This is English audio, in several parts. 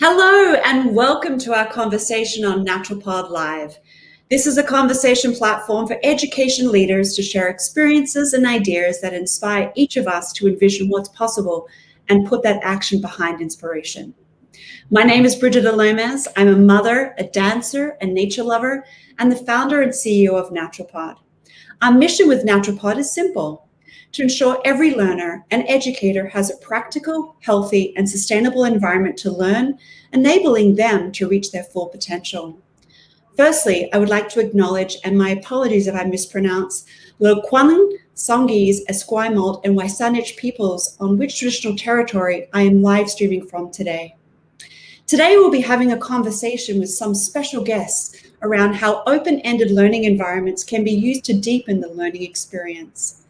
Hello and welcome to our conversation on Naturopod Live. This is a conversation platform for education leaders to share experiences and ideas that inspire each of us to envision what's possible and put that action behind inspiration. My name is Bridgitte Alomes. I'm a mother, a dancer, a nature lover, and the founder and CEO of Naturopod. Our mission with Naturopod is simple: to ensure every learner and educator has a practical, healthy, and sustainable environment to learn, enabling them to reach their full potential. Firstly, I would like to acknowledge, and my apologies if I mispronounce, the Kwanung, Songhees, Esquimalt, and Waisanich peoples on which traditional territory I am live streaming from today. Today, we'll be having a conversation with some special guests around how open-ended learning environments can be used to deepen the learning experience.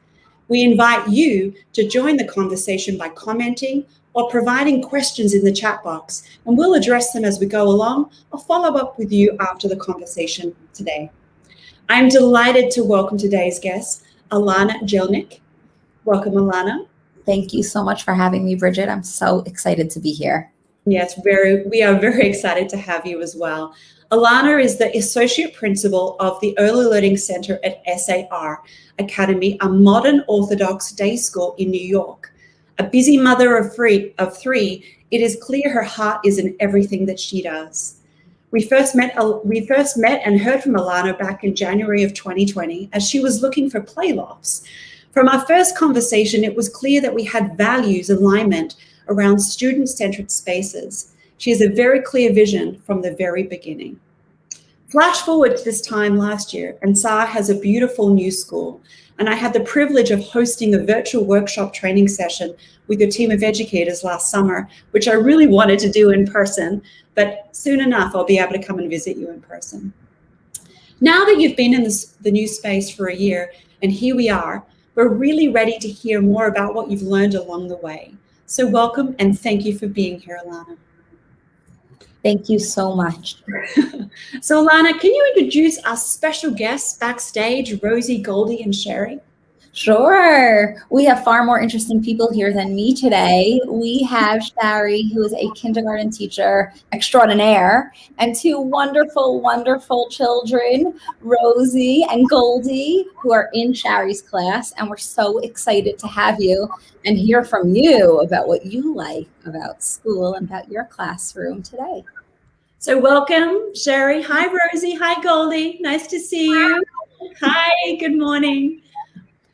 We invite you to join the conversation by commenting or providing questions in the chat box, and we'll address them as we go along or follow up with you after the conversation today. I'm delighted to welcome today's guest, Alana Gelnick. Welcome, Alana. Thank you so much for having me, Bridgitte. I'm so excited to be here. Yes, we are very excited to have you as well. Alana is the Associate Principal of the Early Learning Center at SAR Academy, a modern Orthodox day school in New York. A busy mother of three, it is clear her heart is in everything that she does. We first met and heard from Alana back in January of 2020 as she was looking for play lofts. From our first conversation, it was clear that we had values alignment around student-centered spaces. She has a very clear vision from the very beginning. Flash forward to this time last year, and SAR has a beautiful new school, and I had the privilege of hosting a virtual workshop training session with your team of educators last summer, which I really wanted to do in person, but soon enough I'll be able to come and visit you in person. Now that you've been in the new space for a year, and here we are, we're really ready to hear more about what you've learned along the way. So welcome and thank you for being here, Alana. Thank you so much. So Alana, can you introduce our special guests backstage, Rosie, Goldie, and Sherry? Sure. We have far more interesting people here than me today. We have Sherry, who is a kindergarten teacher extraordinaire, and two wonderful, wonderful children, Rosie and Goldie, who are in Sherry's class. And we're so excited to have you and hear from you about what you like about school and about your classroom today. So welcome, Sherry. Hi, Rosie. Hi, Goldie. Nice to see you. Hi, good morning.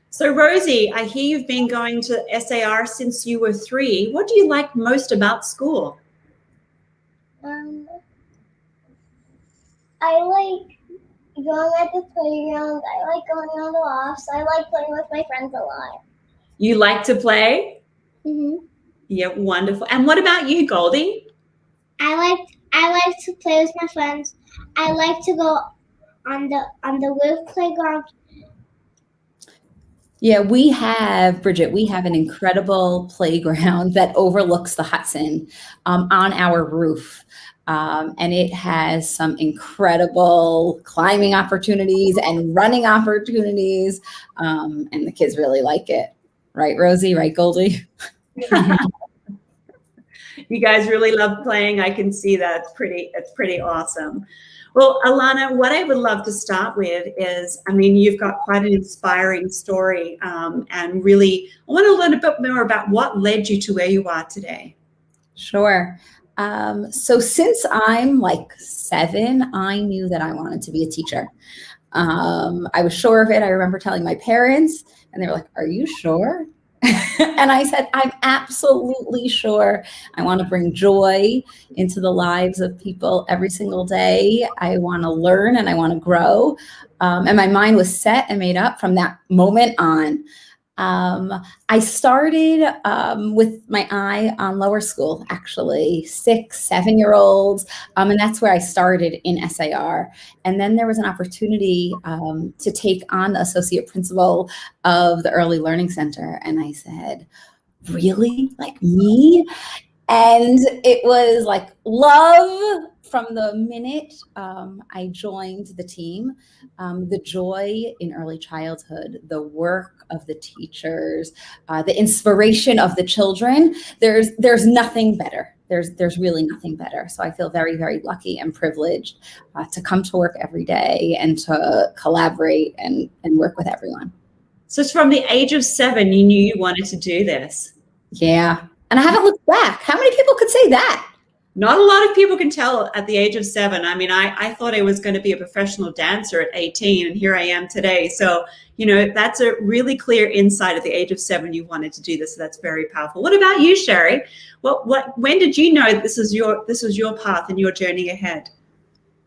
So Rosie, I hear you've been going to SAR since you were 3. What do you like most about school? I like going at the playground. I like going on the lofts. I like playing with my friends a lot. You like to play? Mm-hmm. Yeah, wonderful. And what about you, Goldie? I like to play with my friends. I like to go on the roof playground. Yeah, Bridgitte, we have an incredible playground that overlooks the Hudson on our roof. And it has some incredible climbing opportunities and running opportunities. And the kids really like it. Right, Rosie? Right, Goldie? You guys really love playing. I can see that. It's pretty awesome. Well, Alana, what I would love to start with is, you've got quite an inspiring story, and really, I want to learn a bit more about what led you to where you are today. Sure. So since I'm like 7, I knew that I wanted to be a teacher. I was sure of it. I remember telling my parents, and they were like, "Are you sure?" And I said, "I'm absolutely sure. I want to bring joy into the lives of people every single day. I want to learn and I want to grow." And my mind was set and made up from that moment on. I started with my eye on lower school, actually, 6, 7-year-olds. And that's where I started in SAR. And then there was an opportunity to take on the associate principal of the Early Learning Center. And I said, "Really? Like me?" And it was like love from the minute I joined the team. The joy in early childhood, the work of the teachers, the inspiration of the children. There's nothing better there's really nothing better. So I feel very, very lucky and privileged to come to work every day and to collaborate and work with everyone. So it's from the age of 7, you knew you wanted to do this. Yeah. And I haven't looked back. How many people could say that? Not a lot of people can tell at the age of 7. I mean, I thought I was going to be a professional dancer at 18, and here I am today. So, that's a really clear insight at the age of 7 you wanted to do this. So that's very powerful. What about you, Sherry? When did you know this was your path and your journey ahead?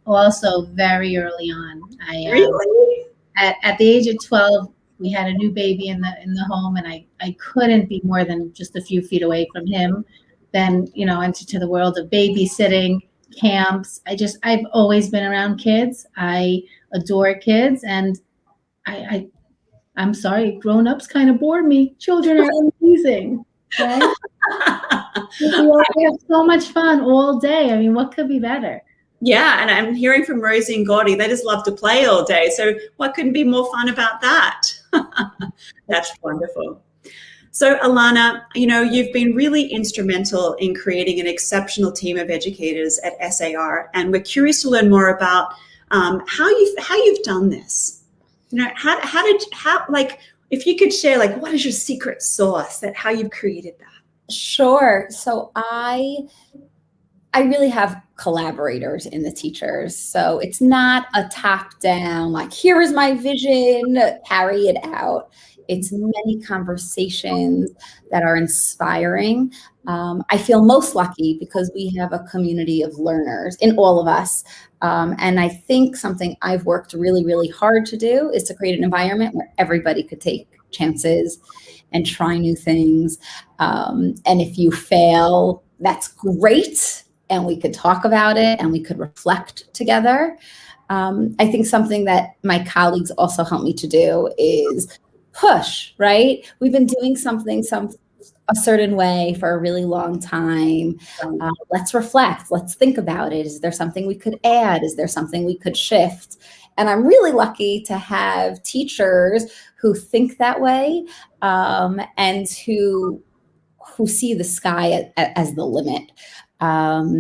Also very early on. Really? At the age of 12, we had a new baby in the home, and I couldn't be more than just a few feet away from him. Then, into the world of babysitting, camps. I've always been around kids. I adore kids, and I'm sorry, grown-ups kind of bore me. Children are amazing, right? We have so much fun all day. I mean, what could be better? Yeah, and I'm hearing from Rosie and Gordy, they just love to play all day. So what could be more fun about that? That's wonderful. So Alana, you've been really instrumental in creating an exceptional team of educators at SAR, and we're curious to learn more about how you've done this. If you could share, what is your secret sauce how you've created that? Sure. So I really have collaborators in the teachers. So it's not a top down, here is my vision, carry it out. It's many conversations that are inspiring. I feel most lucky because we have a community of learners in all of us. And I think something I've worked really, really hard to do is to create an environment where everybody could take chances and try new things. And if you fail, that's great. And we could talk about it and we could reflect together. I think something that my colleagues also help me to do is push, right? We've been doing something a certain way for a really long time. Let's reflect. Let's think about it. Is there something we could add? Is there something we could shift? And I'm really lucky to have teachers who think that way and who see the sky as the limit.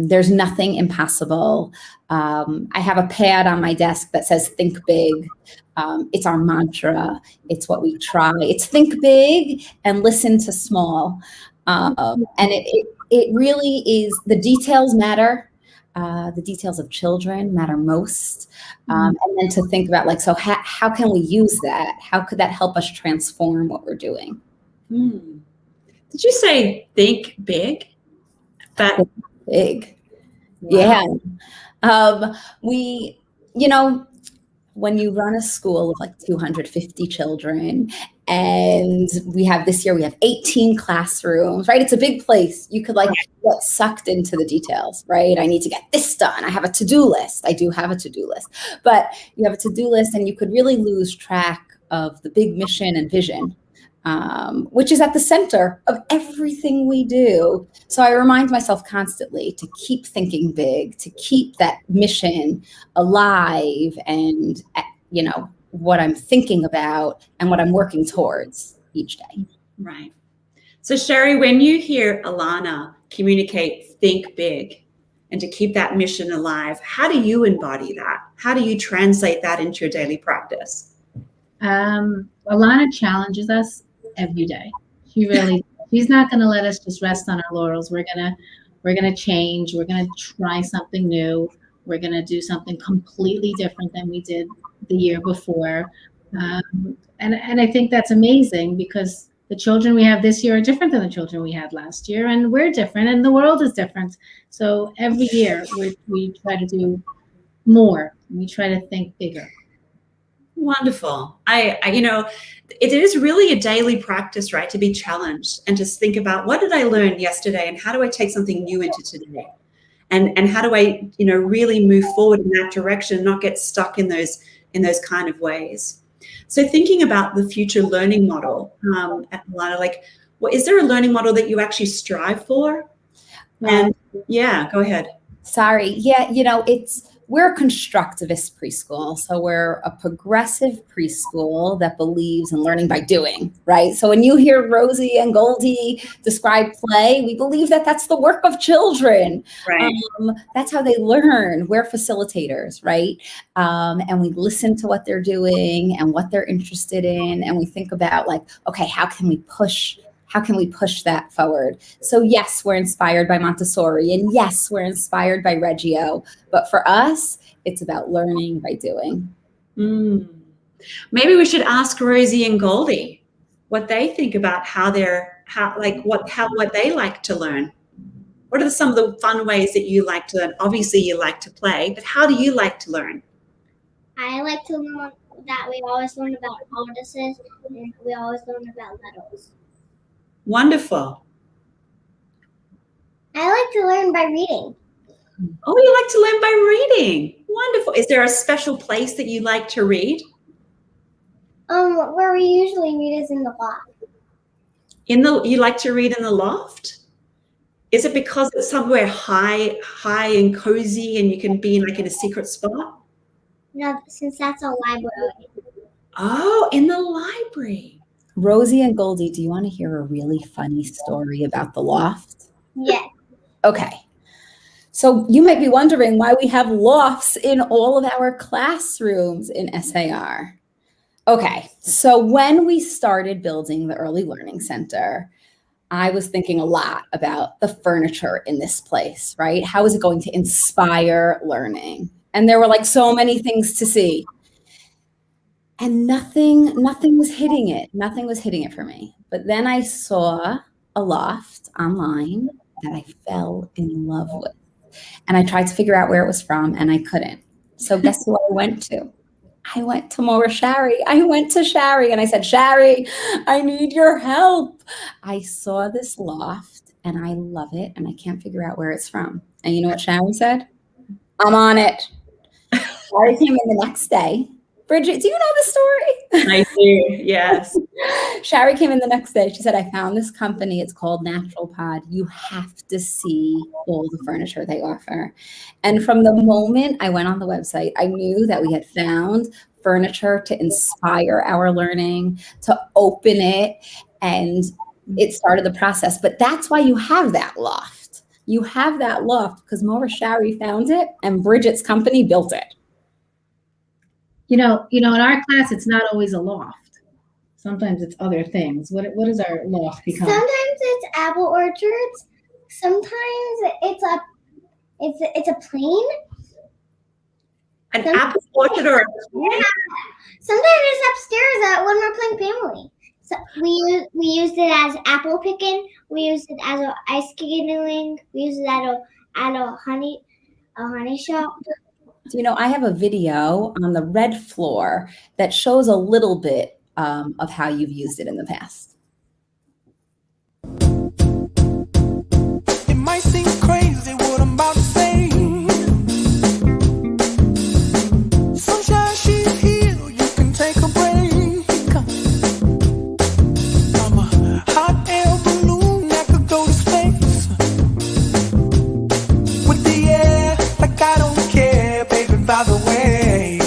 There's nothing impossible. I have a pad on my desk that says think big. It's our mantra. It's what we try. It's think big and listen to small. And it really is, the details matter. The details of children matter most. And then to think about so how can we use that? How could that help us transform what we're doing? Did you say think big? But big. Wow. Yeah. When you run a school of 250 children, and this year we have 18 classrooms, right? It's a big place. You could get sucked into the details, right? I need to get this done. I have a to-do list. I do have a to-do list, but you have a to-do list and you could really lose track of the big mission and vision. Which is at the center of everything we do. So I remind myself constantly to keep thinking big, to keep that mission alive and, what I'm thinking about and what I'm working towards each day. Right. So Sherry, when you hear Alana communicate think big and to keep that mission alive, how do you embody that? How do you translate that into your daily practice? Alana challenges us every day. She's not going to let us just rest on our laurels. We're going to change. We're going to try something new. We're going to do something completely different than we did the year before. And I think that's amazing because the children we have this year are different than the children we had last year, and we're different, and the world is different. So every year we try to do more. We try to think bigger. Wonderful. It is really a daily practice, right? To be challenged and just think about what did I learn yesterday and how do I take something new into today? And how do I, really move forward in that direction, not get stuck in those kind of ways. So thinking about the future learning model, Alana, is there a learning model that you actually strive for? And yeah, go ahead. Sorry. Yeah. we're a constructivist preschool. So we're a progressive preschool that believes in learning by doing, right? So when you hear Rosie and Goldie describe play, we believe that that's the work of children. Right. That's how they learn. We're facilitators, right? And we listen to what they're doing and what they're interested in. And we think about like, okay, how can we push that forward? So yes, we're inspired by Montessori, and yes, we're inspired by Reggio, but for us, it's about learning by doing. Maybe we should ask Rosie and Goldie what they think about what they like to learn. What are some of the fun ways that you like to learn? Obviously, you like to play, but how do you like to learn? I like to learn that we always learn about tortoises and we always learn about metals. Wonderful. I like to learn by reading. Oh, you like to learn by reading. Wonderful. Is there a special place that you like to read? Where we usually read is in the loft. You like to read in the loft? Is it because it's somewhere high and cozy and you can be in a secret spot? No, since that's a library. Oh, in the library. Rosie and Goldie, do you want to hear a really funny story about the loft? Yes. Okay. So you might be wondering why we have lofts in all of our classrooms in SAR. Okay, so when we started building the Early Learning Center, I was thinking a lot about the furniture in this place, right? How is it going to inspire learning? And there were like so many things to see. And nothing was hitting it. Nothing was hitting it for me. But then I saw a loft online that I fell in love with. And I tried to figure out where it was from, and I couldn't. So guess who I went to? I went to Maura Shari. I went to Shari, and I said, Shari, I need your help. I saw this loft, and I love it, and I can't figure out where it's from. And you know what Shari said? I'm on it. Shari came in the next day. Bridget, do you know the story? I do, yes. Shari came in the next day. She said, I found this company. It's called Natural Pod. You have to see all the furniture they offer. And from the moment I went on the website, I knew that we had found furniture to inspire our learning, to open it, and it started the process. But that's why you have that loft. You have that loft because Maura Shari found it and Bridgette's company built it. In our class, it's not always a loft. Sometimes it's other things. What does our loft become? Sometimes it's apple orchards. Sometimes it's a plane. An apple orchard or a plane? Sometimes it's upstairs when we're playing family. So we used it as apple picking. We used it as a ice skating. We used it at a honey shop. So, I have a video on the red floor that shows a little bit of how you've used it in the past. It might seem crazy what I'm about to say. Sunshine, she's here. You can take a break. I'm a hot air balloon that could go to space. With the air, like I don't care, baby, by the way.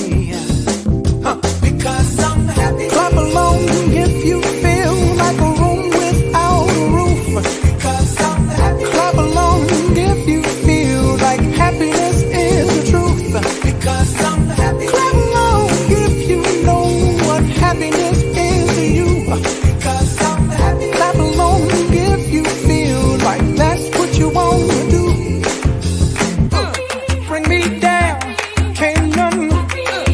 Because I'm happy. Clap along if you feel like a room without a roof. Because I'm happy. Clap along if you feel like happiness is the truth. Because I'm happy. Clap along if you know what happiness is to you. Because I'm happy. Clap along if you feel like that's what you want to do. Bring me down, can't none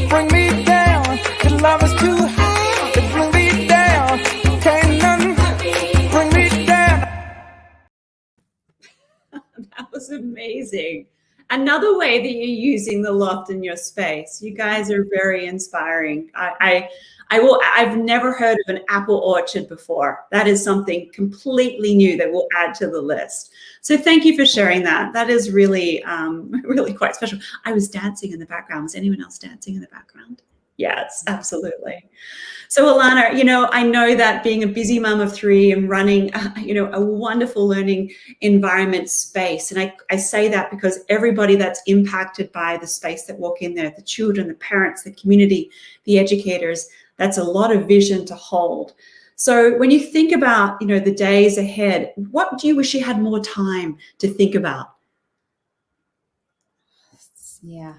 bring me down. The love is too high to bring me down. Can't none bring me down. That was amazing. Another way that you're using the loft in your space. You guys are very inspiring. I've never heard of an apple orchard before. That is something completely new that we'll add to the list. So thank you for sharing that. That is really, really quite special. I was dancing in the background. Was anyone else dancing in the background? Yes, absolutely. So Alana, I know that being a busy mom of three and running, a wonderful learning environment space. And I say that because everybody that's impacted by the space that walk in there, the children, the parents, the community, the educators, that's a lot of vision to hold. So when you think about, the days ahead, what do you wish you had more time to think about? Yeah.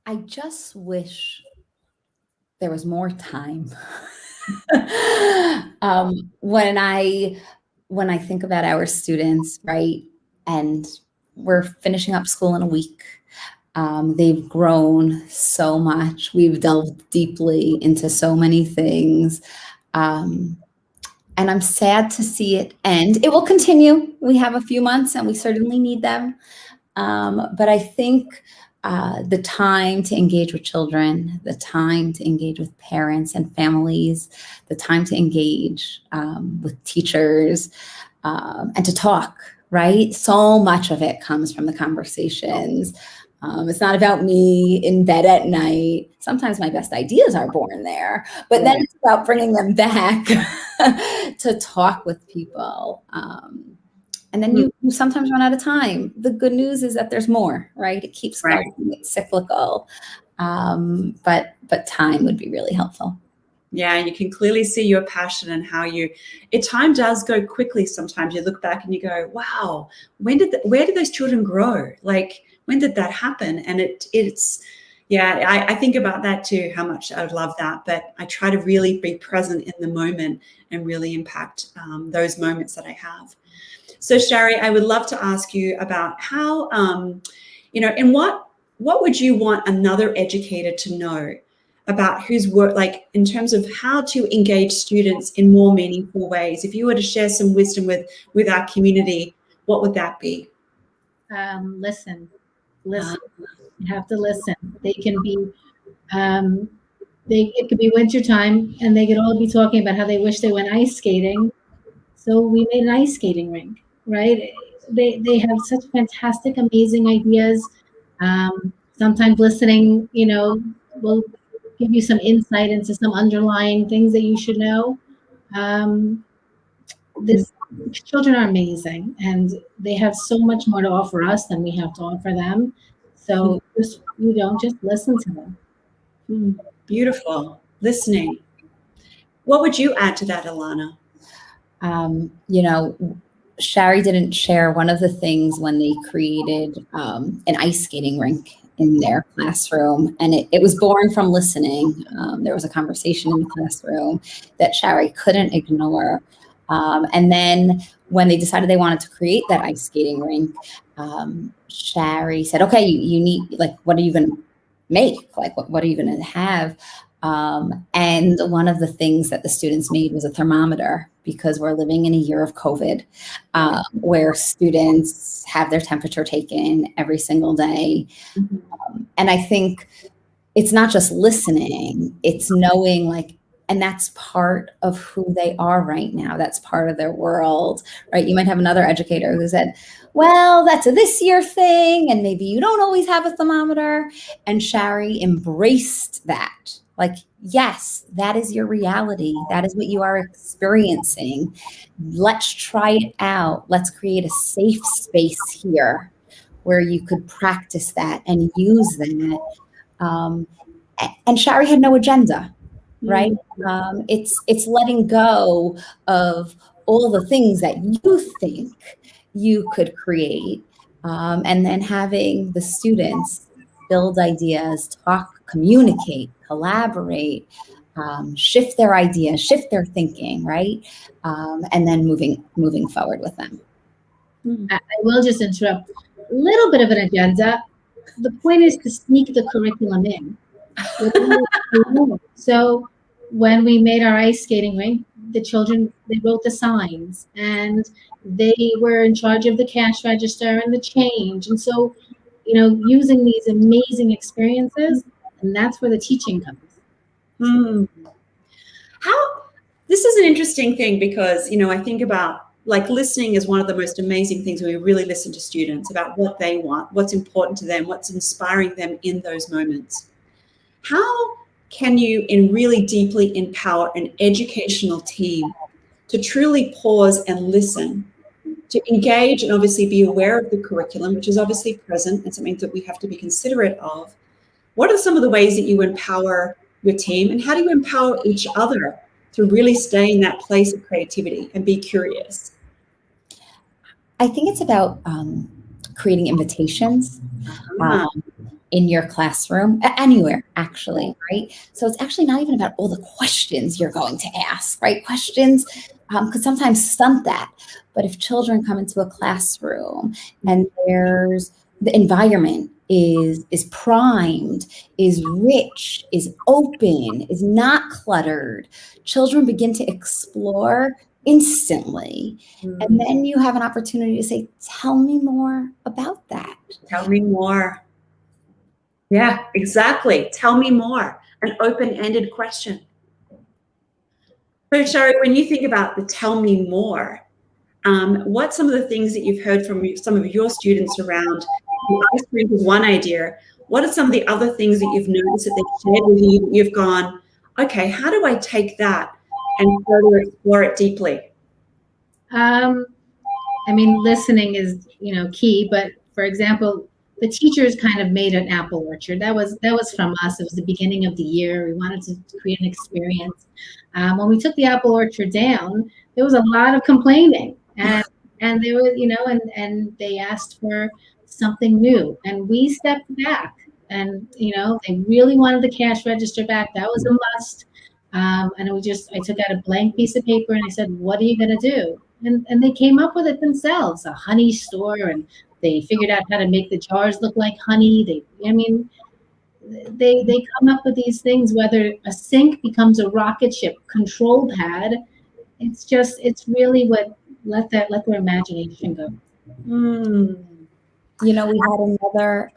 I just wish there was more time. When I think about our students, right, and we're finishing up school in a week, they've grown so much. We've delved deeply into so many things. And I'm sad to see it end. It will continue. We have a few months and we certainly need them. But I think the time to engage with children, the time to engage with parents and families, the time to engage with teachers and to talk, right? So much of it comes from the conversations. It's not about me in bed at night. Sometimes my best ideas are born there, but then it's about bringing them back to talk with people. And then you sometimes run out of time. The good news is that there's more, right? It keeps going. It's cyclical. But time would be really helpful. Yeah, you can clearly see your passion and how time does go quickly. Sometimes you look back and you go, wow, where did those children grow? Like, when did that happen? And I think about that too, how much I would love that. But I try to really be present in the moment and really impact those moments that I have. So Shari, I would love to ask you about how, and what would you want another educator to know about whose work, like in terms of how to engage students in more meaningful ways? If you were to share some wisdom with our community, what would that be? Listen. You have to listen. They can be, it could be wintertime and they could all be talking about how they wish they went ice skating. So we made an ice skating rink, right? They have such fantastic, amazing ideas. Sometimes listening, will give you some insight into some underlying things that you should know. Children are amazing, and they have so much more to offer us than we have to offer them. So just listen to them. Beautiful. Listening. What would you add to that, Alana? Shari didn't share one of the things when they created an ice skating rink in their classroom, and it was born from listening. There was a conversation in the classroom that Shari couldn't ignore. And then when they decided they wanted to create that ice skating rink, Shari said, okay, you need, like, what are you going to make? Like, what are you going to have? And one of the things that the students made was a thermometer, because we're living in a year of COVID, where students have their temperature taken every single day. And I think it's not just listening, it's knowing, like, and that's part of who they are right now. That's part of their world, right? You might have another educator who said, well, that's a this year thing, and maybe you don't always have a thermometer. And Shari embraced that. Like, yes, that is your reality. That is what you are experiencing. Let's try it out. Let's create a safe space here where you could practice that and use that. And Shari had no agenda, right? It's letting go of all the things that you think you could create, and then having the students build ideas, talk, communicate, collaborate, shift their ideas, shift their thinking, right? And then moving forward with them. I will just interrupt. A little bit of an agenda. The point is to sneak the curriculum in. So when we made our ice skating rink, the children, they wrote the signs, and they were in charge of the cash register and the change. And so, using these amazing experiences, and that's where the teaching comes. This is an interesting thing, because, I think about, like, listening is one of the most amazing things when we really listen to students about what they want, what's important to them, what's inspiring them in those moments. How can you really deeply empower an educational team to truly pause and listen, to engage and obviously be aware of the curriculum, which is obviously present and something that we have to be considerate of? What are some of the ways that you empower your team, and how do you empower each other to really stay in that place of creativity and be curious? I think it's about creating invitations in your classroom, anywhere actually, right? So it's actually not even about all the questions you're going to ask, right? Questions could sometimes stunt that. But if children come into a classroom and there's the environment is primed, is rich, is open, is not cluttered, children begin to explore instantly. And then you have an opportunity to say, tell me more about that. Tell me more. Yeah, exactly. Tell me more. An open-ended question. So, Shari, when you think about the tell me more, what's some of the things that you've heard from some of your students around the ice cream is one idea? What are some of the other things that you've noticed that they've shared with you that you've gone, okay, how do I take that and further explore it deeply? I mean, listening is, key, but for example, the teachers kind of made an apple orchard. That was from us. It was the beginning of the year. We wanted to create an experience. When we took the apple orchard down, there was a lot of complaining, and there was, and they asked for something new, and we stepped back, and they really wanted the cash register back. That was a must. And I took out a blank piece of paper and I said, what are you going to do? And they came up with it themselves, a honey store, and they figured out how to make the jars look like honey. They come up with these things, whether a sink becomes a rocket ship control pad. It's really what let their imagination go. We had another,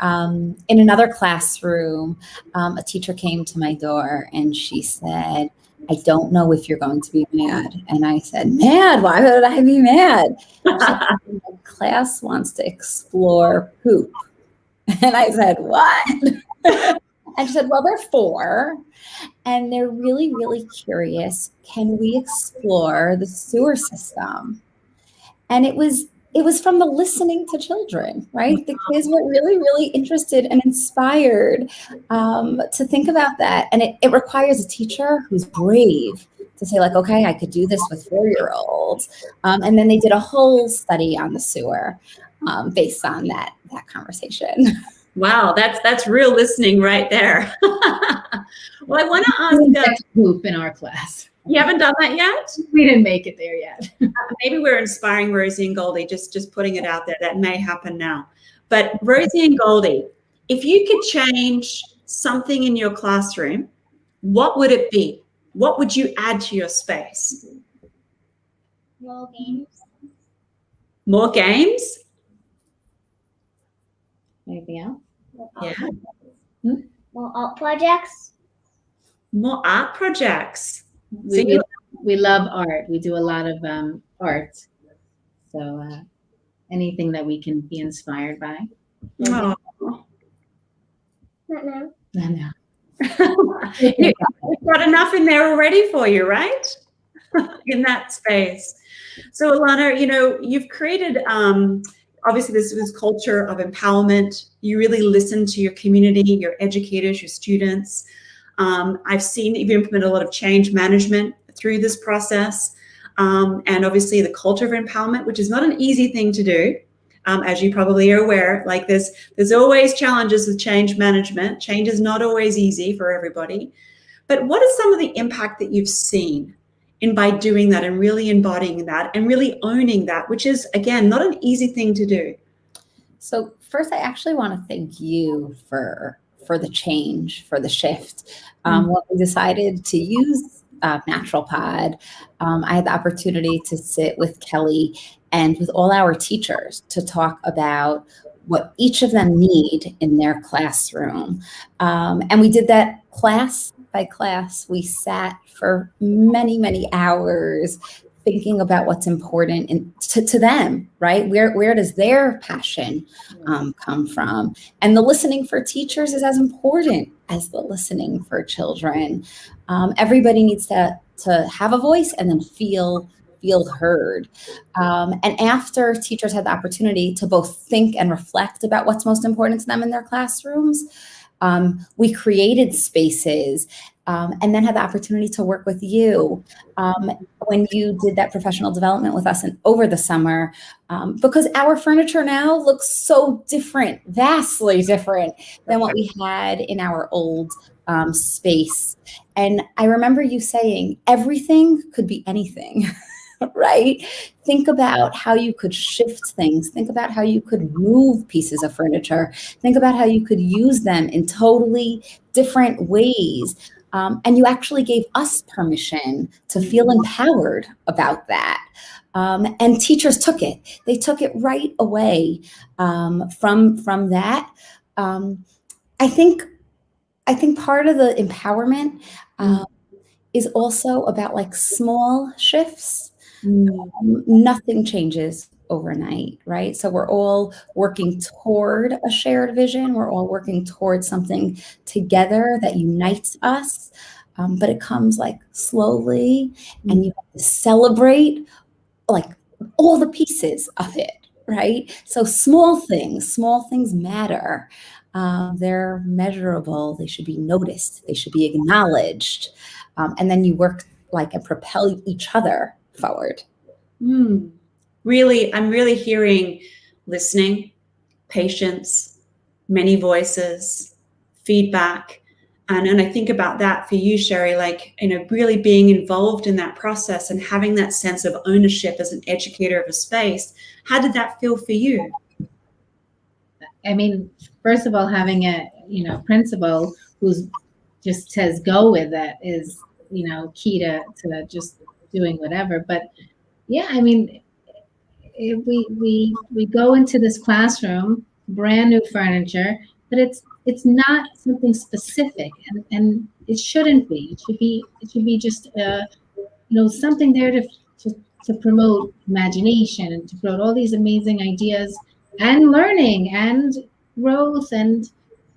in another classroom, a teacher came to my door and she said, I don't know if you're going to be mad. And I said, mad? Why would I be mad? She said, my class wants to explore poop. And I said, what? And she said, well, they're 4 and they're really, really curious. Can we explore the sewer system? And it was from the listening to children, right? The kids were really, really interested and inspired to think about that. And it requires a teacher who's brave to say, like, okay, I could do this with 4-year-olds. And then they did a whole study on the sewer based on that conversation. Wow, that's real listening right there. Well, I want to ask poop in our class. You haven't done that yet? We didn't make it there yet. Maybe we're inspiring Rosie and Goldie, just putting it out there. That may happen now. But Rosie and Goldie, if you could change something in your classroom, what would it be? What would you add to your space? More games. More games? Anything else? Yeah. More art projects. More art projects. We love art. We do a lot of art. So anything that we can be inspired by. Oh. Not now. I know. You've got enough in there already for you, right? In that space. So Alana, you've created, obviously this culture of empowerment. You really listen to your community, your educators, your students. I've seen that you've implemented a lot of change management through this process. And obviously the culture of empowerment, which is not an easy thing to do. As you probably are aware, like there's always challenges with change management. Change is not always easy for everybody. But what is some of the impact that you've seen by doing that and really embodying that and really owning that, which is, again, not an easy thing to do? So first, I actually want to thank you for the change, for the shift. When we decided to use Natural Pod, I had the opportunity to sit with Kelly and with all our teachers to talk about what each of them need in their classroom. And we did that class by class. We sat for many, many hours thinking about what's important to them, right? Where does their passion come from? And the listening for teachers is as important as the listening for children. Everybody needs to have a voice and then feel heard. And after teachers had the opportunity to both think and reflect about what's most important to them in their classrooms, we created spaces and then had the opportunity to work with you when you did that professional development with us and over the summer, because our furniture now looks so different, vastly different than what we had in our old space. And I remember you saying everything could be anything. Right? Think about how you could shift things. Think about how you could move pieces of furniture. Think about how you could use them in totally different ways. And you actually gave us permission to feel empowered about that. And teachers took it. They took it right away from that. I think part of the empowerment is also about like small shifts. Nothing changes overnight, right? So we're all working toward a shared vision. We're all working towards something together that unites us. But it comes like slowly, and you have to celebrate like all the pieces of it, right? So small things matter. They're measurable. They should be noticed. They should be acknowledged. And then you work like and propel each other forward. Really, I'm really hearing listening, patience, many voices, feedback. And I think about that for you, Sherry, like, really being involved in that process and having that sense of ownership as an educator of a space. How did that feel for you? I mean, first of all, having a, principal who's just says go with it is, key to just doing whatever. But yeah, I mean, we go into this classroom, brand new furniture, but it's not something specific, and it shouldn't be. It should be just something there to promote imagination and to promote all these amazing ideas and learning and growth. And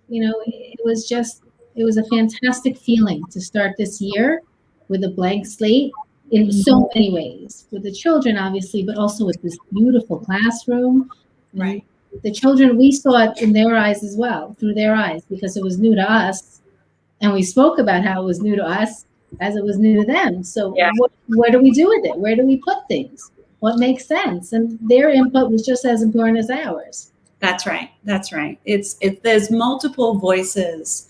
it was a fantastic feeling to start this year with a blank slate in so many ways, with the children, obviously, but also with this beautiful classroom. Right. The children, we saw it in their eyes as well, through their eyes, because it was new to us. And we spoke about how it was new to us as it was new to them. So what do we do with it? Where do we put things? What makes sense? And their input was just as important as ours. That's right. There's multiple voices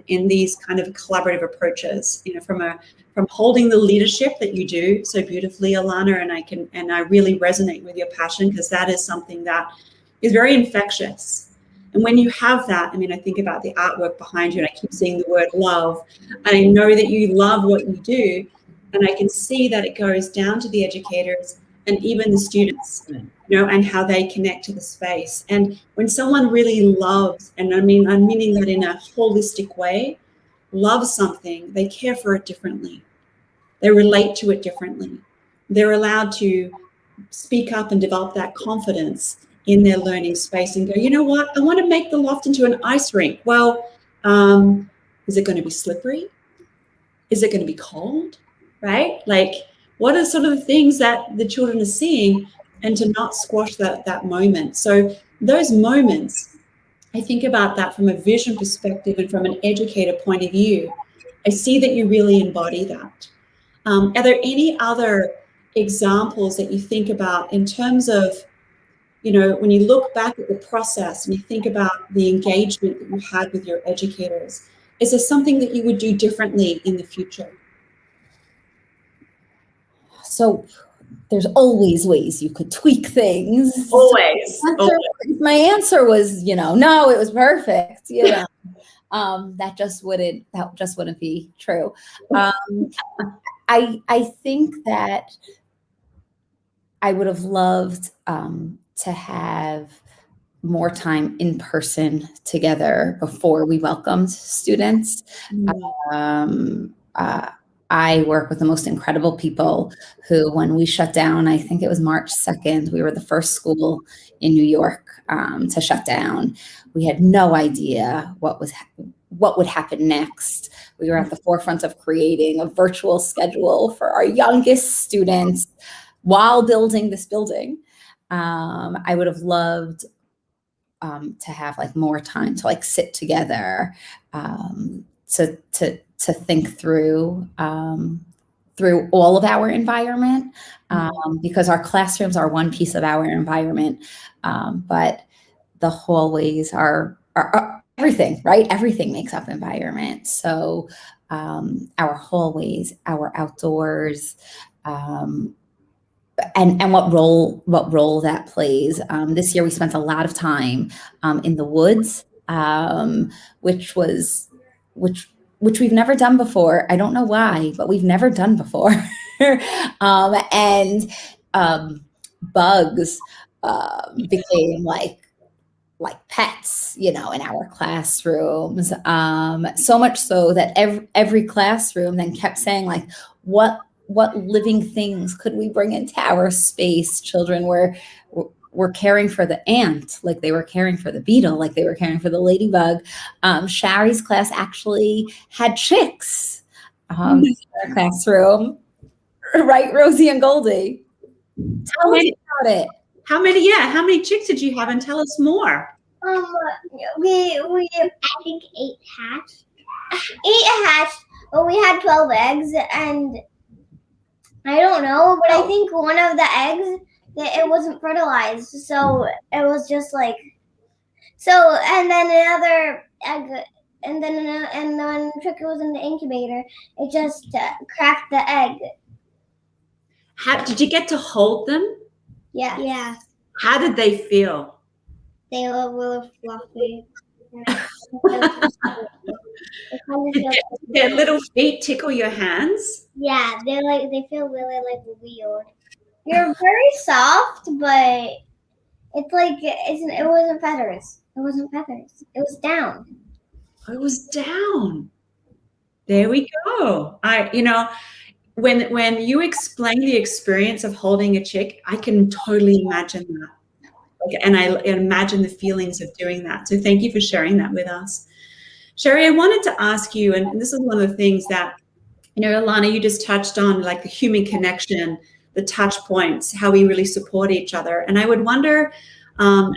in these kind of collaborative approaches, from holding the leadership that you do so beautifully, Alana, and I really resonate with your passion, because that is something that is very infectious. And when you have that, I think about the artwork behind you, and I keep seeing the word love, and I know that you love what you do, and I can see that it goes down to the educators and even the students, and how they connect to the space. And when someone really loves, and I'm meaning that in a holistic way, love something, they care for it differently. They relate to it differently. They're allowed to speak up and develop that confidence in their learning space and go, you know what, I want to make the loft into an ice rink. Well, is it going to be slippery? Is it going to be cold? Right? Like, what are sort of the things that the children are seeing, and to not squash that moment. So those moments, I think about that from a vision perspective and from an educator point of view. I see that you really embody that. Are there any other examples that you think about in terms of, when you look back at the process and you think about the engagement that you had with your educators, is there something that you would do differently in the future? So there's always ways you could tweak things. Always. My answer was, no, it was perfect. That just wouldn't be true. I think that I would have loved to have more time in person together before we welcomed students. I work with the most incredible people who, when we shut down, I think it was March 2nd, we were the first school in New York to shut down. We had no idea what would happen next. We were at the forefront of creating a virtual schedule for our youngest students while building this building. I would have loved to have like more time to like sit together, to think through all of our environment, because our classrooms are one piece of our environment, but the hallways are everything, right? Everything makes up environment. So our hallways, our outdoors, and what role that plays. This year we spent a lot of time in the woods, which we've never done before. I don't know why, but we've never done before. And bugs became like pets, in our classrooms. So much so that every classroom then kept saying like, what living things could we bring into our space? Children were caring for the ant, like they were caring for the beetle, like they were caring for the ladybug. Shari's class actually had chicks in our classroom, right, Rosie and Goldie? Tell us about it. How many chicks did you have, and tell us more? We I think 8 hatched. 8 hatched, but we had 12 eggs, and I don't know, but I think one of the eggs, it wasn't fertilized, so it was just like, and then another egg, and then when Tricky was in the incubator, it just cracked the egg. Did you get to hold them? Yeah. Yeah. How did they feel? They were really fluffy. Did their little feet tickle your hands? Yeah, they feel really like weird. They're very soft, but it's like it wasn't feathers. It wasn't feathers. It was down. It was down. There we go. When you explain the experience of holding a chick, I can totally imagine that. And I imagine the feelings of doing that. So thank you for sharing that with us. Sherry, I wanted to ask you, and this is one of the things that, Alana, you just touched on, like the human connection, the touch points, how we really support each other. And I would wonder,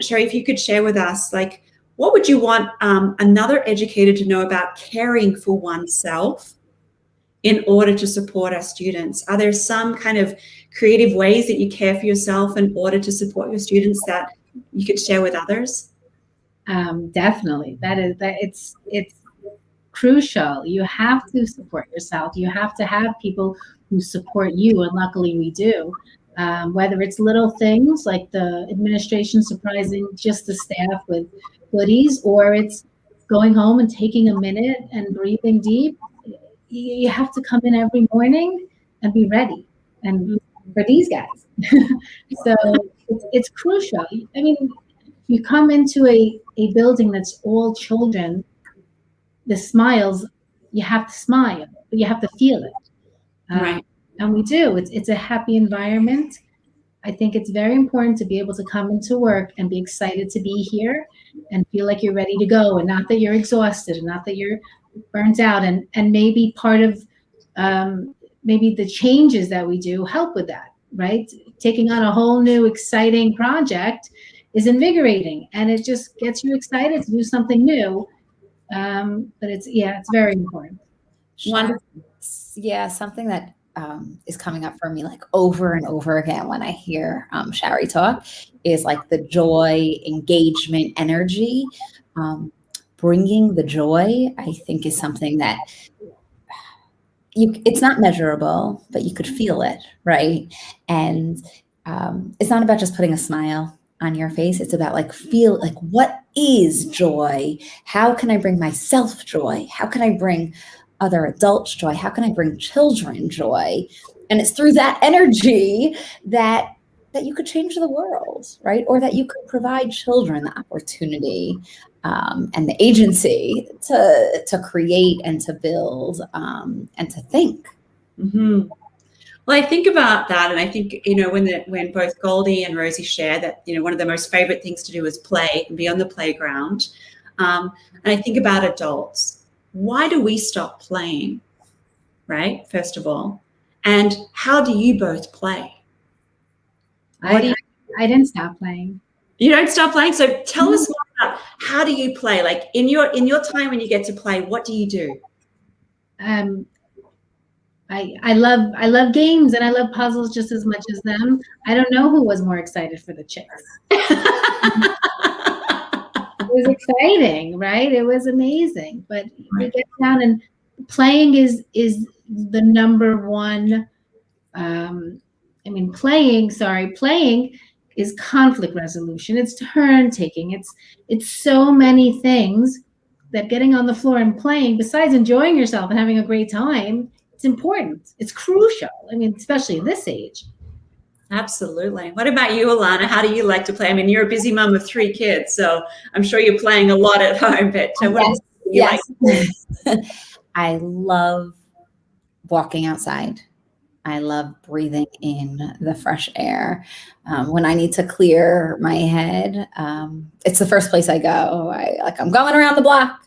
Sherry, if you could share with us, like, what would you want another educator to know about caring for oneself in order to support our students? Are there some kind of creative ways that you care for yourself in order to support your students that you could share with others? Definitely. It's crucial. You have to support yourself. You have to have people who support you, and luckily we do. Whether it's little things like the administration surprising just the staff with goodies, or it's going home and taking a minute and breathing deep. You have to come in every morning and be ready, and for these guys. So it's crucial. I mean, you come into a building that's all children, the smiles, you have to smile, but you have to feel it. Right. And we do. It's a happy environment. I think it's very important to be able to come into work and be excited to be here and feel like you're ready to go, and not that you're exhausted, and not that you're burnt out. And maybe part of maybe the changes that we do help with that, right? Taking on a whole new exciting project is invigorating, and it just gets you excited to do something new. But it's very important. Wonderful. Yeah, something that is coming up for me like over and over again when I hear Shari talk is like the joy, engagement, energy. Bringing the joy, I think, is something that it's not measurable, but you could feel it, right? And it's not about just putting a smile on your face. It's about what is joy? How can I bring myself joy? How can I bring other adults joy? How can I bring children joy? And it's through that energy that you could change the world, right? Or that you could provide children the opportunity and the agency to create and to build and to think. Mm-hmm. Well, I think about that, and I think, when both Goldie and Rosie share that, one of the most favorite things to do is play and be on the playground. And I think about adults. Why do we stop playing, right? First of all, and how do you both play? I didn't stop playing. You don't stop playing. So tell us more about, how do you play? Like in your time when you get to play, what do you do? I love games, and I love puzzles just as much as them. I don't know who was more excited for the chicks. It was exciting, right? It was amazing. But we get down, and playing is the number one. Playing is conflict resolution. It's turn taking. It's so many things that getting on the floor and playing, besides enjoying yourself and having a great time, it's important. It's crucial. I mean, especially at this age. Absolutely. What about you, Alana? How do you like to play? I mean, you're a busy mom of 3 kids, so I'm sure you're playing a lot at home. But what do you like? I love walking outside. I love breathing in the fresh air. When I need to clear my head, it's the first place I go. I'm going around the block.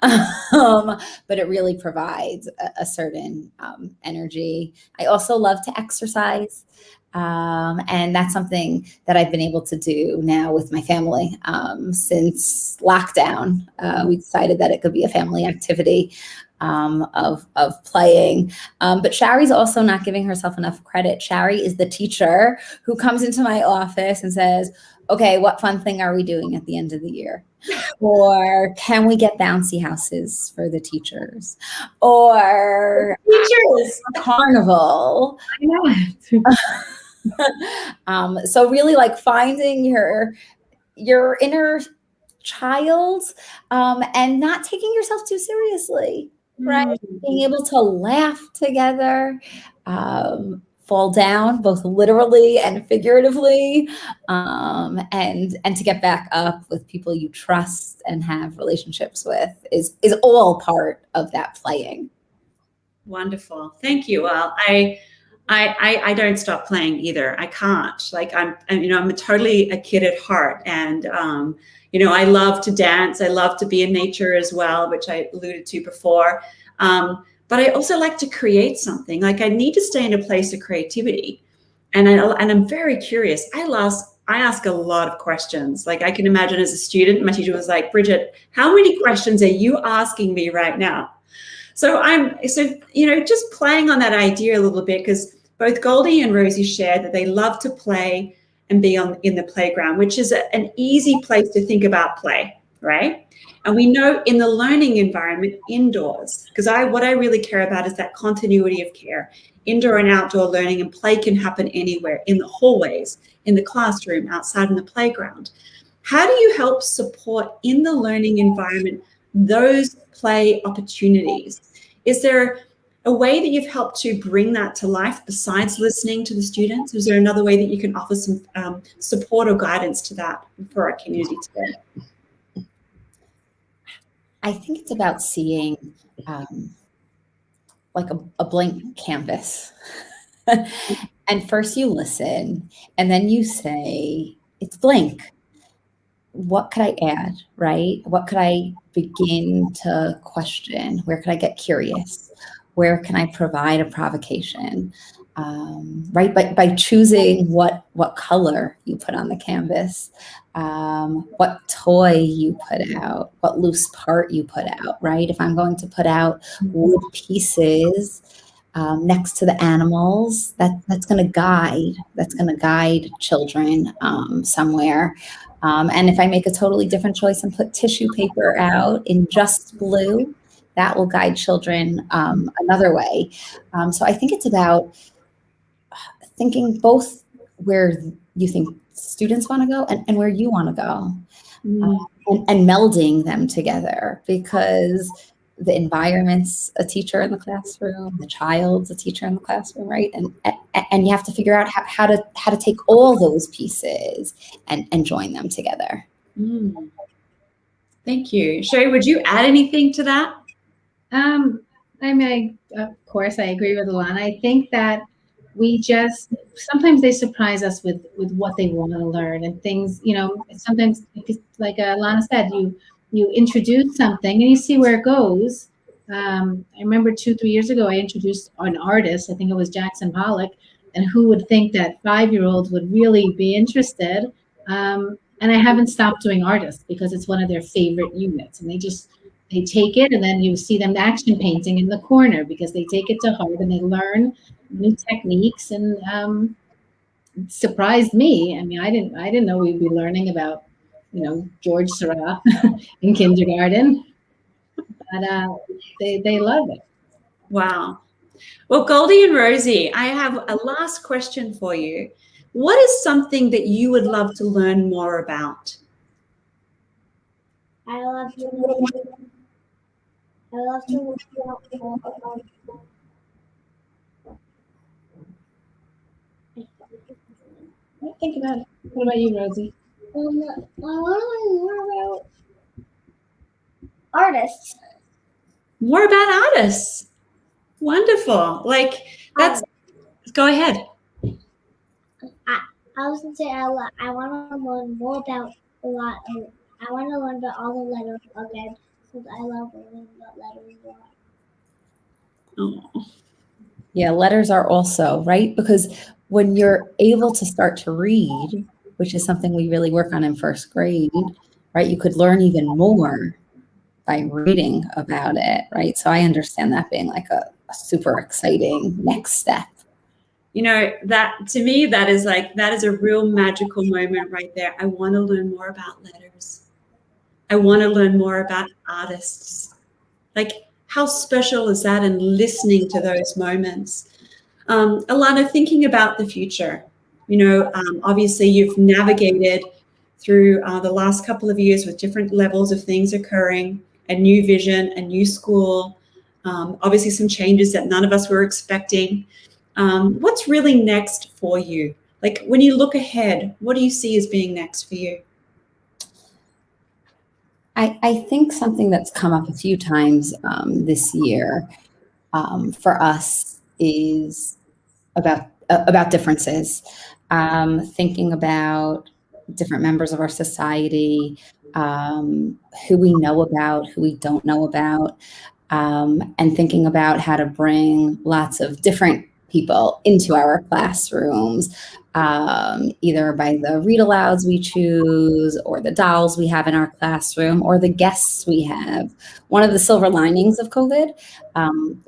But it really provides a certain energy. I also love to exercise. And that's something that I've been able to do now with my family. Since lockdown, we decided that it could be a family activity of playing. But Shari's also not giving herself enough credit. Shari is the teacher who comes into my office and says, okay, what fun thing are we doing at the end of the year? Or can we get bouncy houses for the teachers? Or teachers carnival. I know it. So really like finding your inner child and not taking yourself too seriously, right? Being able to laugh together, fall down both literally and figuratively, and to get back up with people you trust and have relationships with is all part of that playing. Wonderful. Thank you. Well, I don't stop playing either. I can't. Like I'm totally a kid at heart, and I love to dance. I love to be in nature as well, which I alluded to before. But I also like to create something. Like I need to stay in a place of creativity, and I'm very curious. I ask a lot of questions. Like I can imagine as a student, my teacher was like, Bridgitte, how many questions are you asking me right now? So just playing on that idea a little bit, because both Goldie and Rosie shared that they love to play and be in the playground, which is an easy place to think about play, right? And we know in the learning environment, indoors, because what I really care about is that continuity of care. Indoor and outdoor learning and play can happen anywhere, in the hallways, in the classroom, outside in the playground. How do you help support in the learning environment those play opportunities? Is there a way that you've helped to bring that to life besides listening to the students? Is there another way that you can offer some support or guidance to that for our community today? I think it's about seeing like a blank canvas. And first you listen, and then you say, it's blank. What could I add, right? What could I begin to question? Where could I get curious? Where can I provide a provocation? Right? By choosing what color you put on the canvas, what toy you put out, what loose part you put out, right? If I'm going to put out wood pieces next to the animals, that's going to guide children somewhere. And if I make a totally different choice and put tissue paper out in just blue, that will guide children another way. So I think it's about thinking both where you think students want to go and where you want to go, and melding them together, because the environment's a teacher in the classroom, the child's a teacher in the classroom, right? And you have to figure out how to take all those pieces and join them together. Thank you. Sherry, would you add anything to that? I mean, of course, I agree with Alana. I think that we just sometimes they surprise us with what they want to learn and things. Sometimes, like Alana said, you introduce something and you see where it goes. I remember 2, 3 years ago, I introduced an artist. I think it was Jackson Pollock, and who would think that 5-year-olds would really be interested? And I haven't stopped doing artists because it's one of their favorite units, and they take it, and then you see them action painting in the corner because they take it to heart and they learn new techniques. And it surprised me. I mean, I didn't know we'd be learning about, George Seurat in kindergarten, but they love it. Wow. Well, Goldie and Rosie, I have a last question for you. What is something that you would love to learn more about? I love to learn more about Think about it. What about you, Rosie? I want to learn more about artists. More about artists. Wonderful. Go ahead. I was gonna say I want to learn more about a lot of. I want to learn about all the letters again, because I love learning about letters a lot. Oh. Yeah, letters are also, right? Because when you're able to start to read, which is something we really work on in first grade, right? You could learn even more by reading about it, right? So I understand that being like a super exciting next step. That to me, that is a real magical moment right there. I want to learn more about letters. I want to learn more about artists. Like, how special is that? And listening to those moments. Alana, thinking about the future, obviously you've navigated through the last couple of years with different levels of things occurring, a new vision, a new school, obviously some changes that none of us were expecting. What's really next for you? Like, when you look ahead, what do you see as being next for you? I think something that's come up a few times this year for us is about differences, thinking about different members of our society, who we know about, who we don't know about, and thinking about how to bring lots of different people into our classrooms, either by the read alouds we choose, or the dolls we have in our classroom, or the guests we have. One of the silver linings of COVID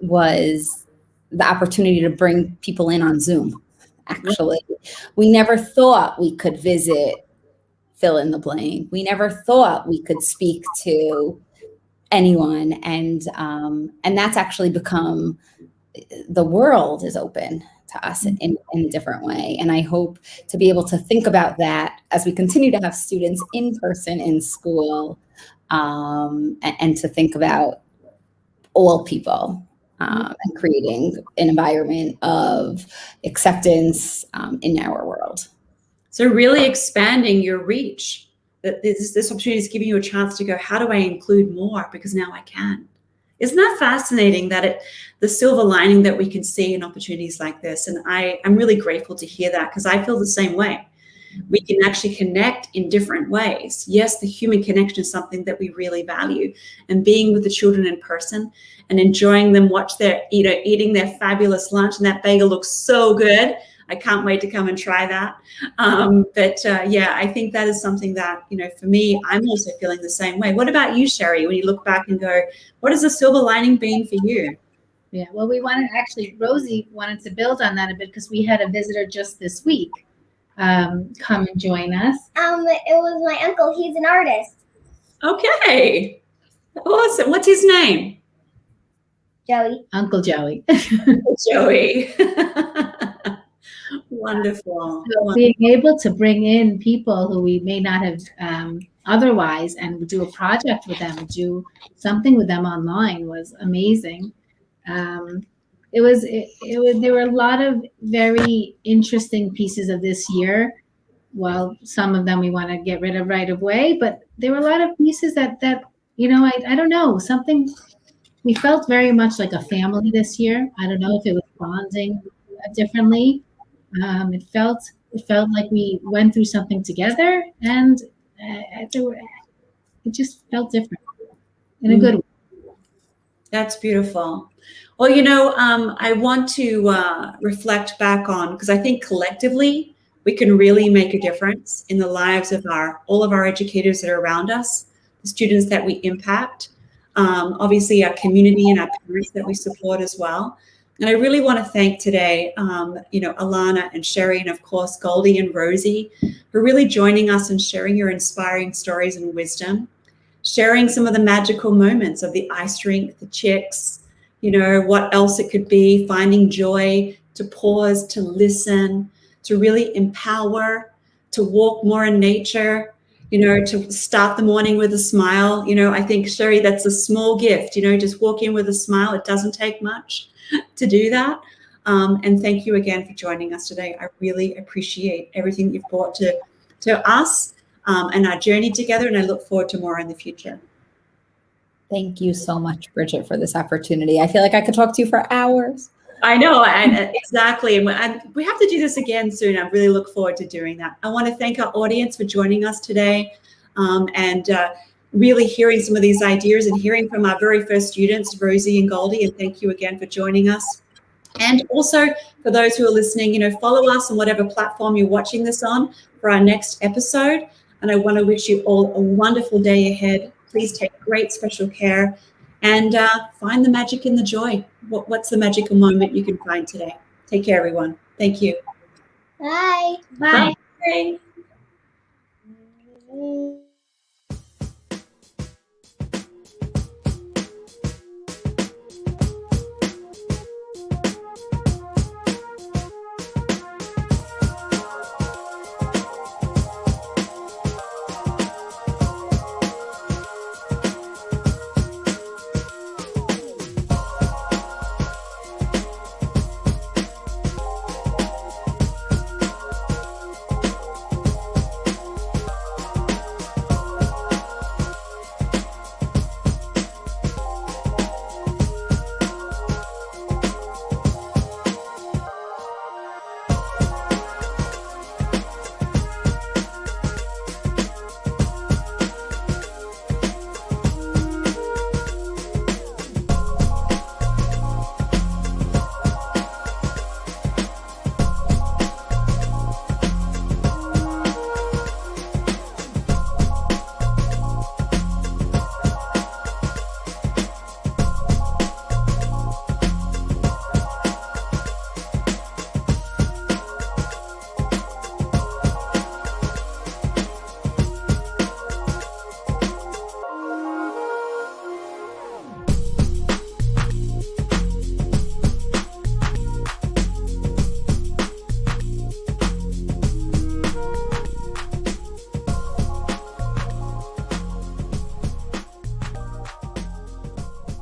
was the opportunity to bring people in on Zoom. Actually, we never thought we could visit fill in the blank. We never thought we could speak to anyone, and that's actually become, the world is open to us in a different way. And I hope to be able to think about that as we continue to have students in person in school, and to think about all people, and creating an environment of acceptance in our world. So really expanding your reach. That this opportunity is giving you a chance to go, how do I include more? Because now I can. Isn't that fascinating that the silver lining that we can see in opportunities like this? And I'm really grateful to hear that, because I feel the same way. We can actually connect in different ways. Yes, the human connection is something that we really value, and being with the children in person and enjoying them watch eating their fabulous lunch, and that bagel looks so good. I can't wait to come and try that. Yeah, I think that is something that, for me, I'm also feeling the same way. What about you, Sherry, when you look back and go, what has the silver lining been for you? Yeah, well, Rosie wanted to build on that a bit, because we had a visitor just this week come and join us. It was my uncle. He's an artist. Okay. Awesome. What's his name? Joey. Uncle Joey. Joey. Wonderful. So being able to bring in people who we may not have otherwise, and do a project with them, do something with them online, was amazing. There were a lot of very interesting pieces of this year. Well, some of them we want to get rid of right away, but there were a lot of pieces that I don't know, something we felt very much like a family this year. I don't know if it was bonding differently. It felt like we went through something together, and it just felt different in a good way. That's beautiful. Well, I want to reflect back on, because I think collectively we can really make a difference in the lives of all of our educators that are around us, the students that we impact, obviously our community and our parents that we support as well. And I really want to thank today, Alana and Sherry, and of course Goldie and Rosie, for really joining us and sharing your inspiring stories and wisdom, sharing some of the magical moments of the ice rink, the chicks, what else it could be, finding joy, to pause, to listen, to really empower, to walk more in nature, to start the morning with a smile. I think, Sherry, that's a small gift, just walk in with a smile. It doesn't take much to do that. And thank you again for joining us today. I really appreciate everything you've brought to us and our journey together, and I look forward to more in the future. Thank you so much, Bridgitte, for this opportunity. I feel like I could talk to you for hours. I know, and exactly. And we have to do this again soon. I really look forward to doing that. I want to thank our audience for joining us today and really hearing some of these ideas and hearing from our very first students, Rosie and Goldie. And thank you again for joining us. And also for those who are listening, follow us on whatever platform you're watching this on for our next episode. And I want to wish you all a wonderful day ahead. Please take great special care and find the magic in the joy. What's the magical moment you can find today? Take care, everyone. Thank you. Bye. Bye. Bye.